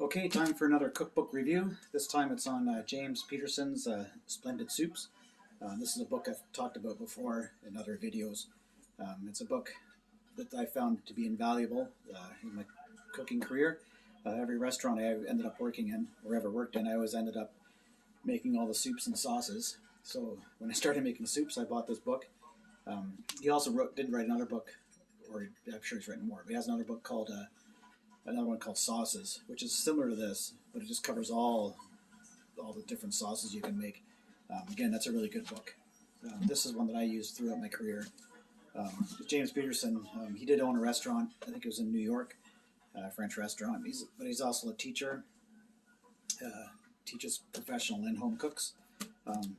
Okay, time for another cookbook review. This time it's on James Peterson's Splendid Soups. This is a book I've talked about before in other videos. It's a book that I found to be invaluable in my cooking career. Every restaurant I ended up working in, or ever worked in, I always ended up making all the soups and sauces. So when I started making soups, I bought this book. He also did write another book, or I'm sure he's written more, but he has another one called Sauces, which is similar to this, but it just covers all the different sauces you can make. Again, that's a really good book. This is one that I used throughout my career. James Peterson, he did own a restaurant. I think it was in New York, a French restaurant. But he's also a teacher. Teaches professional and home cooks.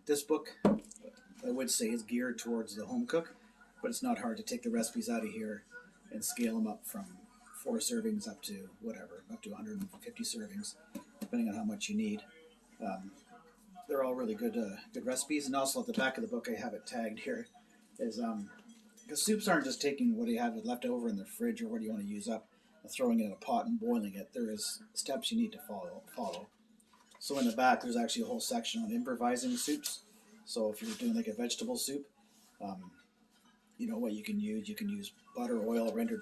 This book, I would say, is geared towards the home cook, but it's not hard to take the recipes out of here and scale them up from 4 servings up to whatever, up to 150 servings, depending on how much you need. They're all really good recipes. And also at the back of the book, I have it tagged here, is because soups aren't just taking what you have left over in the fridge or what you want to use up and throwing it in a pot and boiling it. There is steps you need to follow. So in the back, there's actually a whole section on improvising soups. So if you're doing like a vegetable soup, you know what you can use. You can use butter, oil, rendered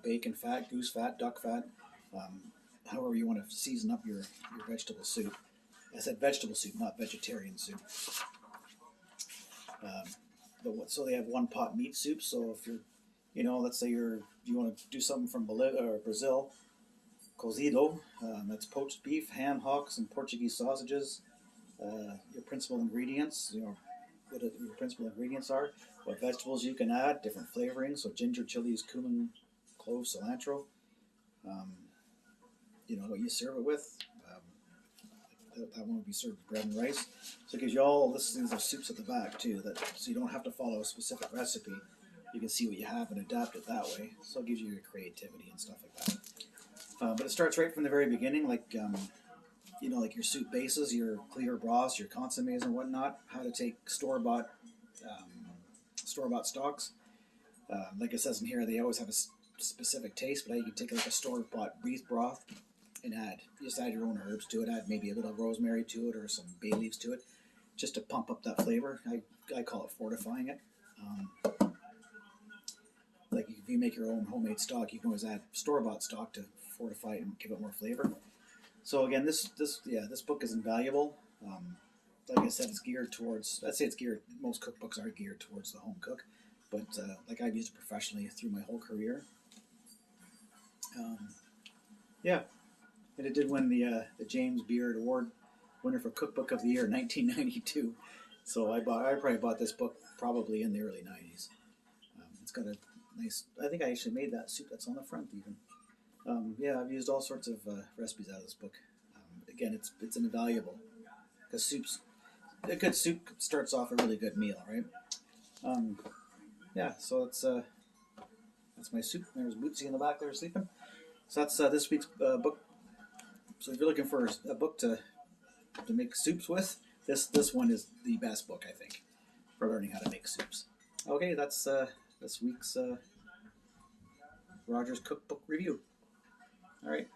bacon fat, goose fat, duck fat, however you want to season up your vegetable soup. I said vegetable soup, not vegetarian soup. So they have one pot meat soup. So if you're, let's say you want to do something from Brazil, cozido, that's poached beef, ham hocks, and Portuguese sausages. Your principal ingredients, what your principal ingredients are, what vegetables you can add, different flavorings, so ginger, chilies, cumin, cloves, cilantro. What you serve it with. That one would be served with bread and rice. So it gives you all these are soups at the back too, so you don't have to follow a specific recipe. You can see what you have and adapt it that way. So it gives you your creativity and stuff like that. But it starts right from the very beginning, like your soup bases, your clear broths, your consommes and whatnot. How to take store-bought stocks. Like it says in here, they always have a specific taste, but you can take like a store-bought beef broth and just add your own herbs to it. Add maybe a little rosemary to it or some bay leaves to it, just to pump up that flavor. I call it fortifying it. Like if you make your own homemade stock, you can always add store-bought stock to fortify it and give it more flavor. So again, this book is invaluable. Like I said, it's geared towards. Most cookbooks are geared towards the home cook, but like I've used it professionally through my whole career. Yeah, and it did win the James Beard Award winner for Cookbook of the Year, 1992. So I probably bought this book probably in the early 90s. It's got a nice. I think I actually made that soup that's on the front even. I've used all sorts of recipes out of this book. Again, it's invaluable because a good soup starts off a really good meal, right? So that's my soup. There's Bootsy in the back there sleeping. So that's this week's book. So if you're looking for a book to make soups with, this one is the best book, I think, for learning how to make soups. Okay, that's this week's Rogers Cookbook Review. All right.